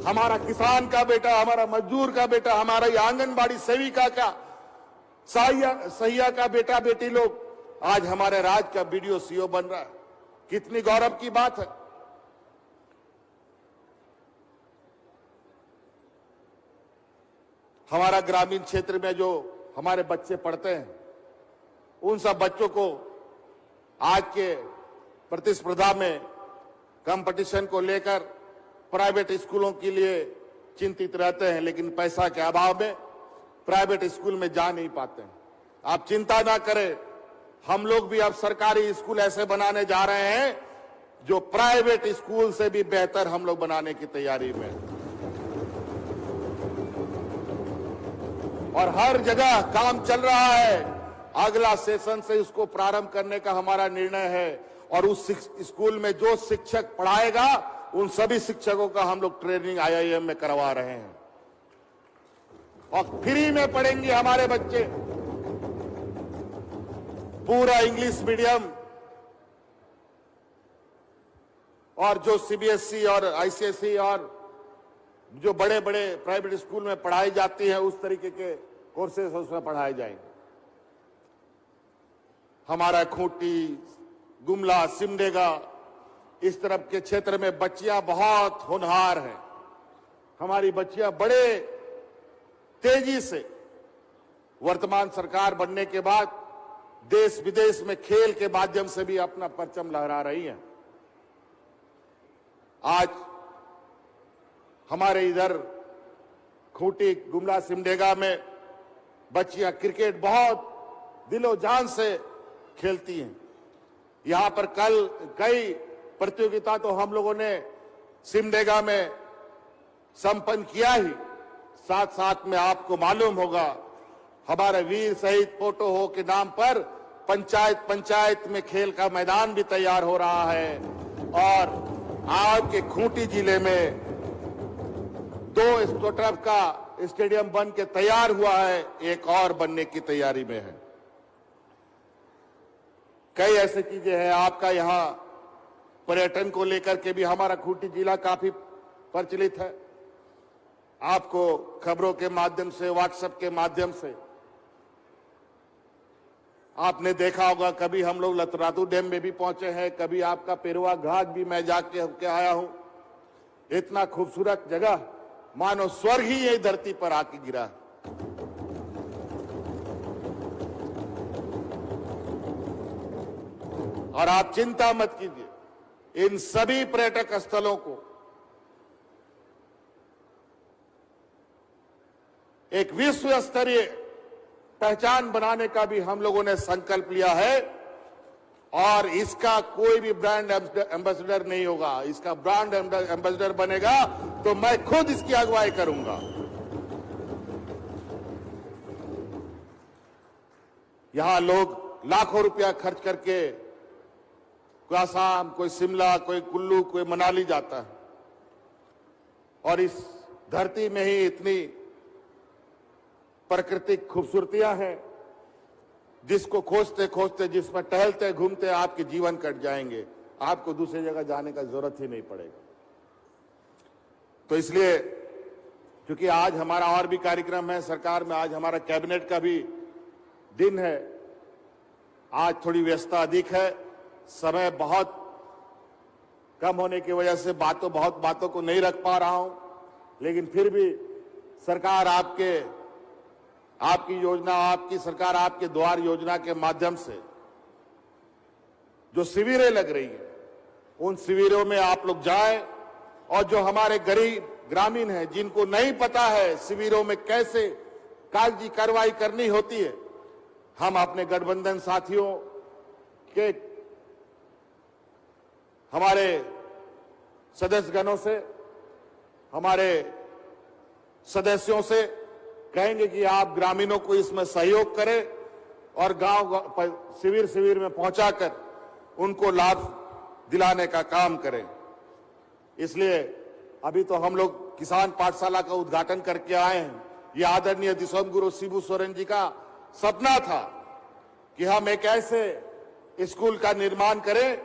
हमारा किसान का बेटा, हमारा मजदूर का बेटा, हमारा ये आंगनबाड़ी सेविका का, सहिया का बेटा बेटी लोग आज हमारे राज्य का बीडीओ सीओ बन रहा है। कितनी गौरव की बात है। हमारा ग्रामीण क्षेत्र में जो हमारे बच्चे पढ़ते हैं, उन सब बच्चों को आज के प्रतिस्पर्धा में, कंपटीशन को लेकर प्राइवेट स्कूलों के लिए चिंतित रहते हैं, लेकिन पैसा के अभाव में प्राइवेट स्कूल में जा नहीं पाते हैं। आप चिंता ना करें, हम लोग भी अब सरकारी स्कूल ऐसे बनाने जा रहे हैं जो प्राइवेट स्कूल से भी बेहतर हम लोग बनाने की तैयारी में। और हर जगह काम चल रहा है। अगला सेशन से उसको प्रारंभ करने का हमारा निर्णय है और उस स्कूल में जो शिक्षक पढ़ाएगा उन सभी शिक्षकों का हम लोग ट्रेनिंग आईआईएम में करवा रहे हैं और फ्री में पढ़ेंगे हमारे बच्चे। पूरा इंग्लिश मीडियम और जो सीबीएसई और आईसीएसई और जो बड़े बड़े प्राइवेट स्कूल में पढ़ाई जाती है उस तरीके के कोर्सेस उसमें पढ़ाए जाएंगे। हमारा खूंटी, गुमला, सिमडेगा इस तरफ के क्षेत्र में बच्चियां बहुत होनहार हैं। हमारी बच्चियां बड़े तेजी से वर्तमान सरकार बनने के बाद देश विदेश में खेल के माध्यम से भी अपना परचम लहरा रही हैं। आज हमारे इधर खूंटी, गुमला, सिमडेगा में बच्चियां क्रिकेट बहुत दिलो जान से खेलती हैं। यहां पर कल कई प्रतियोगिता तो हम लोगों ने सिमडेगा में संपन्न किया ही, साथ साथ में आपको मालूम होगा हमारे वीर शहीद पोटो हो के नाम पर पंचायत में खेल का मैदान भी तैयार हो रहा है और आपके खूंटी जिले में 2 स्टोटर्फ का स्टेडियम बन के तैयार हुआ है, एक और बनने की तैयारी में है। कई ऐसी चीजें हैं। आपका यहां पर्यटन को लेकर के भी हमारा खूंटी जिला काफी प्रचलित है। आपको खबरों के माध्यम से, व्हाट्सएप के माध्यम से आपने देखा होगा, कभी हम लोग लतरातू डैम में भी पहुंचे हैं, कभी आपका पेरुआ घाट भी मैं जाके होके आया हूं। इतना खूबसूरत जगह, मानो स्वर्ग ही यही धरती पर आके गिरा है। और आप चिंता मत कीजिए, इन सभी पर्यटक स्थलों को एक विश्व स्तरीय पहचान बनाने का भी हम लोगों ने संकल्प लिया है और इसका कोई भी ब्रांड एम्बेसडर नहीं होगा। इसका ब्रांड एम्बेसडर बनेगा तो मैं खुद इसकी अगुवाई करूंगा। यहां लोग लाखों रुपया खर्च करके कोई आसाम, कोई शिमला, कोई कुल्लू, कोई मनाली जाता है और इस धरती में ही इतनी प्राकृतिक खूबसूरतियां हैं जिसको खोजते खोजते, जिसमें टहलते घूमते आपके जीवन कट जाएंगे। आपको दूसरी जगह जाने का जरूरत ही नहीं पड़ेगा। तो इसलिए क्योंकि आज हमारा और भी कार्यक्रम है सरकार में, आज हमारा कैबिनेट का भी दिन है, आज थोड़ी व्यस्तता अधिक है, समय बहुत कम होने की वजह से बहुत बातों को नहीं रख पा रहा हूं, लेकिन फिर भी सरकार आपकी योजना, आपकी सरकार आपके द्वार योजना के माध्यम से जो शिविरें लग रही है उन शिविरों में आप लोग जाएं और जो हमारे गरीब ग्रामीण हैं जिनको नहीं पता है शिविरों में कैसे कागजी कार्रवाई करनी होती है, हम अपने गठबंधन साथियों के, हमारे सदस्यगणों से, हमारे सदस्यों से कहेंगे कि आप ग्रामीणों को इसमें सहयोग करें और गांव शिविर में पहुंचाकर उनको लाभ दिलाने का काम करें। इसलिए अभी तो हम लोग किसान पाठशाला का उद्घाटन करके आए हैं। ये आदरणीय दिसोम गुरु शिबू सोरेन जी का सपना था कि हम एक ऐसे स्कूल का निर्माण करें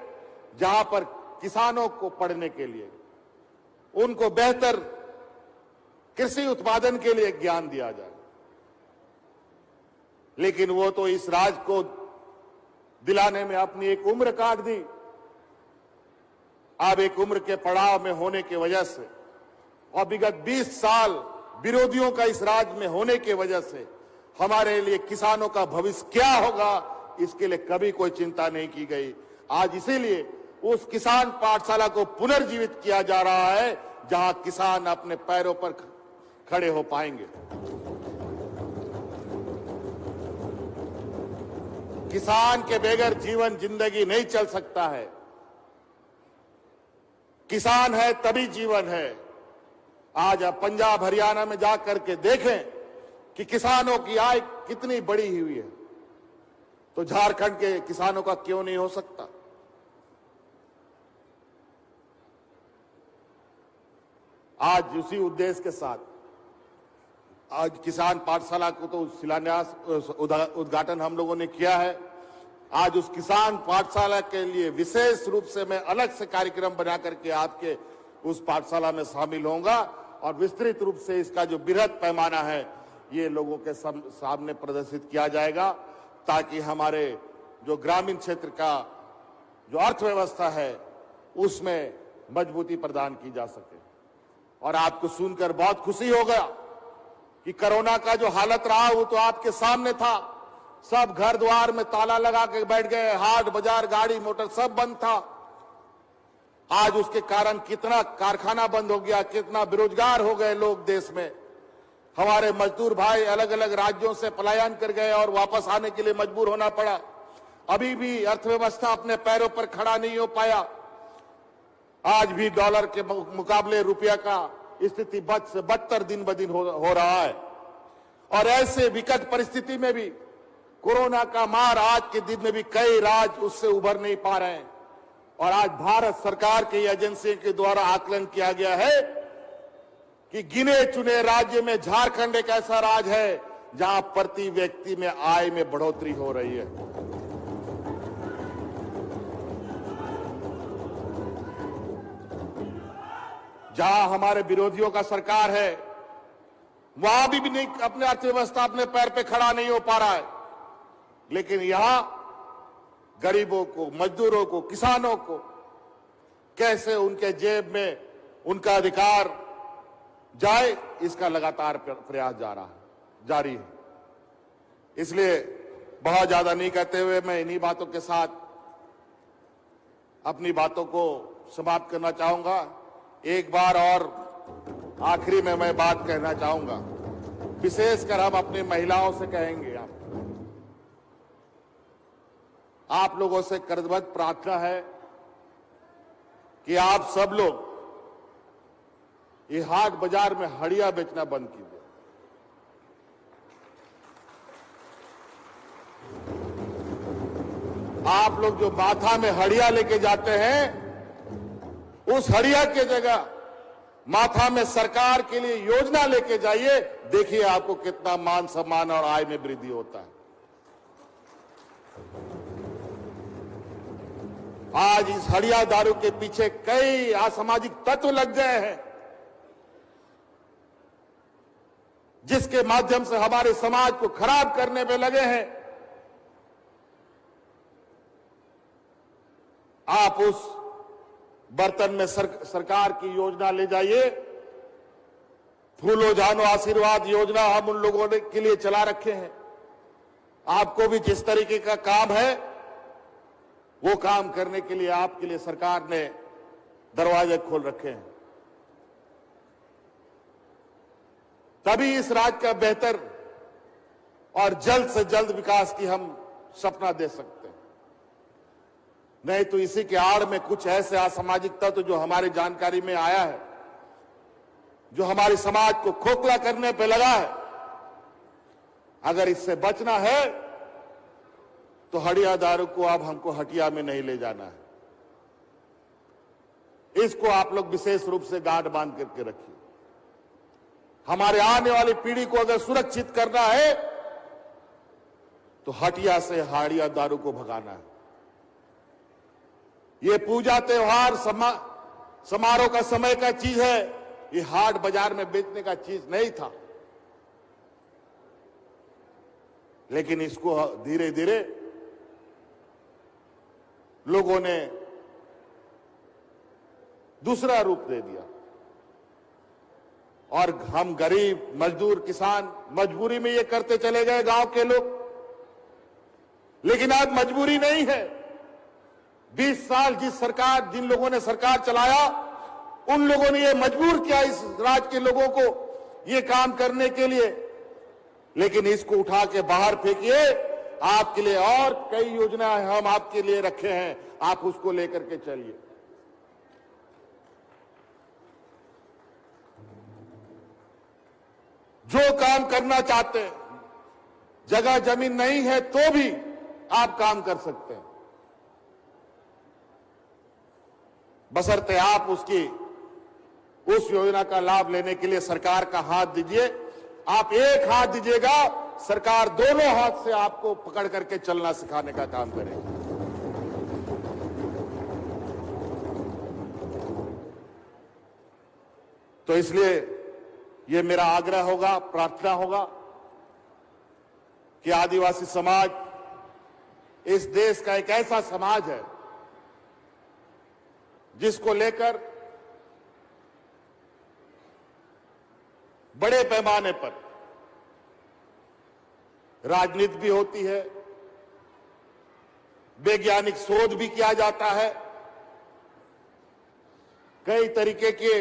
जहां पर किसानों को पढ़ने के लिए, उनको बेहतर कृषि उत्पादन के लिए ज्ञान दिया जाए। लेकिन वो तो इस राज को दिलाने में अपनी एक उम्र काट दी। अब एक उम्र के पड़ाव में होने की वजह से और विगत 20 साल विरोधियों का इस राज में होने की वजह से हमारे लिए किसानों का भविष्य क्या होगा, इसके लिए कभी कोई चिंता नहीं की गई। आज इसीलिए उस किसान पाठशाला को पुनर्जीवित किया जा रहा है, जहां किसान अपने पैरों पर खड़े हो पाएंगे। किसान के बगैर जीवन जिंदगी नहीं चल सकता है। किसान है तभी जीवन है। आज आप पंजाब हरियाणा में जाकर के देखें कि किसानों की आय कितनी बड़ी हुई है, तो झारखंड के किसानों का क्यों नहीं हो सकता। आज उसी उद्देश्य के साथ आज किसान पाठशाला को तो शिलान्यास उद्घाटन हम लोगों ने किया है। आज उस किसान पाठशाला के लिए विशेष रूप से मैं अलग से कार्यक्रम बना करके आपके उस पाठशाला में शामिल होऊंगा और विस्तृत रूप से इसका जो बृहद पैमाना है ये लोगों के सामने प्रदर्शित किया जाएगा, ताकि हमारे जो ग्रामीण क्षेत्र का जो अर्थव्यवस्था है उसमें मजबूती प्रदान की जा सके। और आपको सुनकर बहुत खुशी होगा कि कोरोना का जो हालत रहा वो तो आपके सामने था। सब घर द्वार में ताला लगा के बैठ गए, हाट बाजार गाड़ी मोटर सब बंद था। आज उसके कारण कितना कारखाना बंद हो गया, कितना बेरोजगार हो गए लोग देश में। हमारे मजदूर भाई अलग अलग राज्यों से पलायन कर गए और वापस आने के लिए मजबूर होना पड़ा। अभी भी अर्थव्यवस्था अपने पैरों पर खड़ा नहीं हो पाया। आज भी डॉलर के मुकाबले रुपया का स्थिति बद से बदतर दिन ब दिन हो रहा है। और ऐसे विकट परिस्थिति में भी कोरोना का मार आज के दिन में भी कई राज्य उससे उभर नहीं पा रहे हैं। और आज भारत सरकार की एजेंसी के द्वारा आकलन किया गया है कि गिने चुने राज्य में झारखंड एक ऐसा राज्य है जहां प्रति व्यक्ति में आय में बढ़ोतरी हो रही है। जहां हमारे विरोधियों का सरकार है वहां भी नहीं, अपने अर्थव्यवस्था अपने पैर पे खड़ा नहीं हो पा रहा है। लेकिन यहां गरीबों को, मजदूरों को, किसानों को कैसे उनके जेब में उनका अधिकार जाए, इसका लगातार प्रयास जारी है। इसलिए बहुत ज्यादा नहीं कहते हुए मैं इन्हीं बातों के साथ अपनी बातों को समाप्त करना चाहूंगा। एक बार और आखिरी में मैं बात कहना चाहूंगा, विशेषकर हम अपनी महिलाओं से कहेंगे, आप लोगों से करबद्ध प्रार्थना है कि आप सब लोग ये हाट बाजार में हड़िया बेचना बंद कीजिए। आप लोग जो माथा में हड़िया लेके जाते हैं, उस हड़िया के जगह माथा में सरकार के लिए योजना लेके जाइए। देखिए आपको कितना मान सम्मान और आय में वृद्धि होता है। आज इस हड़िया दारू के पीछे कई असामाजिक तत्व लग गए हैं, जिसके माध्यम से हमारे समाज को खराब करने में लगे हैं। आप उस बर्तन में सरकार की योजना ले जाइए। फूलो जानो आशीर्वाद योजना हम उन लोगों के लिए चला रखे हैं। आपको भी जिस तरीके का काम है वो काम करने के लिए आपके लिए सरकार ने दरवाजे खोल रखे हैं। तभी इस राज्य का बेहतर और जल्द से जल्द विकास की हम सपना दे सकते हैं। नहीं तो इसी के आड़ में कुछ ऐसे असामाजिक तत्व जो हमारी जानकारी में आया है, जो हमारे समाज को खोखला करने पे लगा है, अगर इससे बचना है तो हड़िया दारू को अब हमको हटिया में नहीं ले जाना है। इसको आप लोग विशेष रूप से गांठ बांध करके रखिए। हमारे आने वाली पीढ़ी को अगर सुरक्षित करना है तो हटिया से हड़िया दारू को भगाना है। ये पूजा त्योहार समारोह का समय का चीज है, ये हाट बाजार में बेचने का चीज नहीं था, लेकिन इसको धीरे धीरे लोगों ने दूसरा रूप दे दिया और हम गरीब मजदूर किसान मजबूरी में ये करते चले गए, गांव के लोग। लेकिन आज मजबूरी नहीं है। 20 साल जिन लोगों ने सरकार चलाया, उन लोगों ने ये मजबूर किया इस राज्य के लोगों को ये काम करने के लिए। लेकिन इसको उठा के बाहर फेंकिए, आपके लिए और कई योजनाएं हम आपके लिए रखे हैं, आप उसको लेकर के चलिए। जो काम करना चाहते हैं, जगह जमीन नहीं है तो भी आप काम कर सकते हैं, बशर्ते आप उस योजना का लाभ लेने के लिए सरकार का हाथ दीजिए। आप एक हाथ दीजिएगा, सरकार दोनों हाथ से आपको पकड़ करके चलना सिखाने का काम करेगी। तो इसलिए ये मेरा आग्रह होगा, प्रार्थना होगा कि आदिवासी समाज इस देश का एक ऐसा समाज है जिसको लेकर बड़े पैमाने पर राजनीति भी होती है, वैज्ञानिक शोध भी किया जाता है, कई तरीके के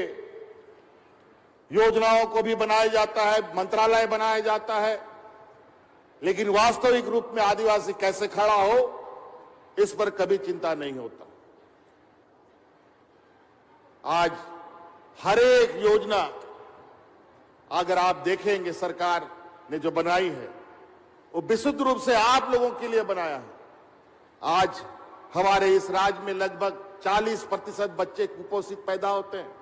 योजनाओं को भी बनाया जाता है, मंत्रालय बनाया जाता है, लेकिन वास्तविक रूप में आदिवासी कैसे खड़ा हो, इस पर कभी चिंता नहीं होता। आज हर एक योजना अगर आप देखेंगे सरकार ने जो बनाई है, वो विशुद्ध रूप से आप लोगों के लिए बनाया है। आज हमारे इस राज्य में लगभग 40% बच्चे कुपोषित पैदा होते हैं।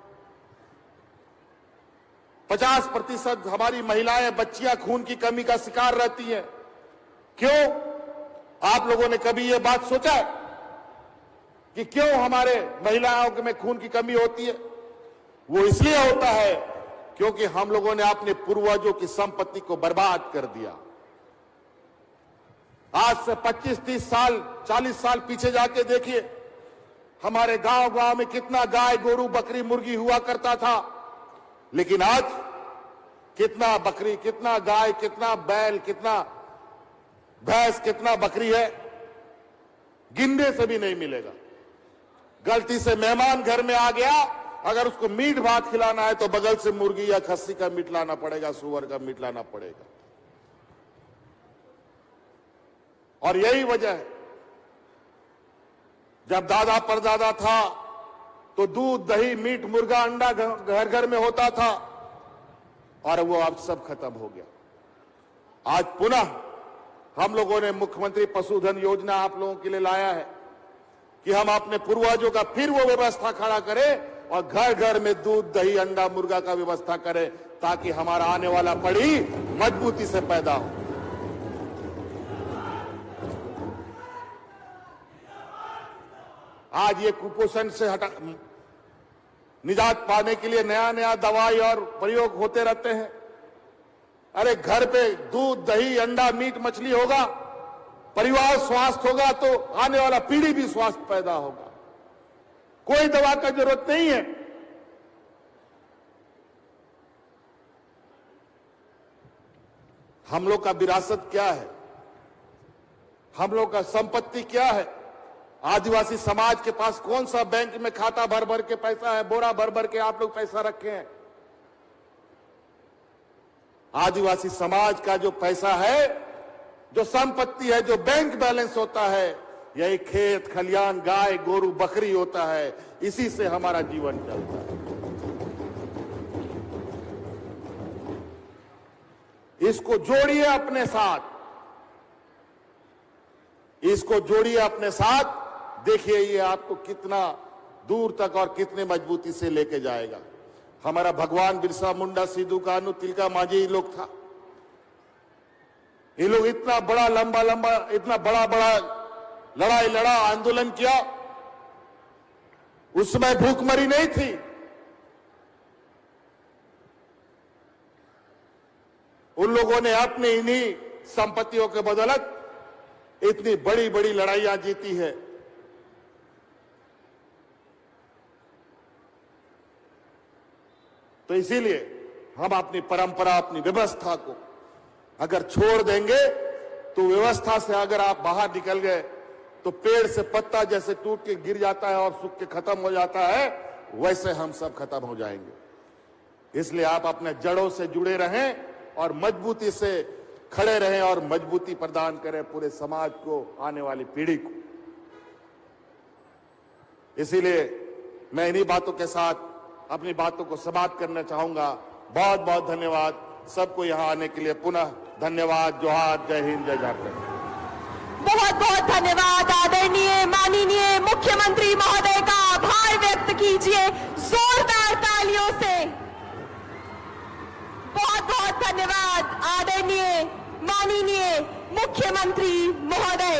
50% हमारी महिलाएं, बच्चियां खून की कमी का शिकार रहती हैं। क्यों? आप लोगों ने कभी ये बात सोचा है कि क्यों हमारे महिलाओं में खून की कमी होती है? वो इसलिए होता है क्योंकि हम लोगों ने अपने पूर्वजों की संपत्ति को बर्बाद कर दिया। आज से 25-30 साल 40 साल पीछे जाके देखिए, हमारे गांव में कितना गाय गोरू बकरी मुर्गी हुआ करता था, लेकिन आज कितना बकरी, कितना गाय, कितना बैल, कितना भैंस, कितना बकरी है, गिनने से भी नहीं मिलेगा। गलती से मेहमान घर में आ गया, अगर उसको मीट भात खिलाना है तो बगल से मुर्गी या खस्सी का मीट लाना पड़ेगा, सुअर का मीट लाना पड़ेगा। और यही वजह है, जब दादा परदादा था तो दूध दही मीट मुर्गा अंडा घर घर में होता था, और वो अब सब खत्म हो गया। आज पुनः हम लोगों ने मुख्यमंत्री पशुधन योजना आप लोगों के लिए लाया है कि हम अपने पूर्वजों का फिर वो व्यवस्था खड़ा करें और घर घर में दूध दही अंडा मुर्गा का व्यवस्था करें, ताकि हमारा आने वाला पीढ़ी मजबूती से पैदा हो। आज ये कुपोषण से निजात पाने के लिए नया नया दवाई और प्रयोग होते रहते हैं। अरे घर पे दूध दही अंडा मीट मछली होगा, परिवार स्वस्थ होगा तो आने वाला पीढ़ी भी स्वस्थ पैदा होगा। कोई दवा का जरूरत नहीं है। हम लोग का विरासत क्या है, हम लोग का संपत्ति क्या है? आदिवासी समाज के पास कौन सा बैंक में खाता भर भर के पैसा है, बोरा भर भर के आप लोग पैसा रखे हैं? आदिवासी समाज का जो पैसा है, जो संपत्ति है, जो बैंक बैलेंस होता है, यही खेत खलियान गाय गोरू बकरी होता है। इसी से हमारा जीवन चलता है। इसको जोड़िए अपने साथ, इसको जोड़िए अपने साथ। देखिए ये आपको कितना दूर तक और कितने मजबूती से लेके जाएगा। हमारा भगवान बिरसा मुंडा, सिद्धू कान्हू, तिलका मांझी लोग था। ये लोग इतना बड़ा लंबा इतना बड़ा लड़ाई लड़ा, आंदोलन किया। उस समय भूखमरी नहीं थी, उन लोगों ने अपनी इन्हीं संपत्तियों के बदौलत इतनी बड़ी बड़ी लड़ाइयां जीती है। तो इसीलिए हम अपनी परंपरा, अपनी व्यवस्था को अगर छोड़ देंगे तो व्यवस्था से अगर आप बाहर निकल गए तो पेड़ से पत्ता जैसे टूट के गिर जाता है और सूख के खत्म हो जाता है, वैसे हम सब खत्म हो जाएंगे। इसलिए आप अपने जड़ों से जुड़े रहें और मजबूती से खड़े रहें और मजबूती प्रदान करें पूरे समाज को, आने वाली पीढ़ी को। इसीलिए मैं इन्हीं बातों के साथ अपनी बातों को समाप्त करना चाहूंगा। बहुत बहुत धन्यवाद सबको यहाँ आने के लिए। पुनः धन्यवाद। जोहार, जय हिंद, जय झारखंड। बहुत बहुत धन्यवाद। आदरणीय माननीय मुख्यमंत्री महोदय का आभार व्यक्त कीजिए जोरदार तालियों से। बहुत बहुत धन्यवाद आदरणीय माननीय मुख्यमंत्री महोदय।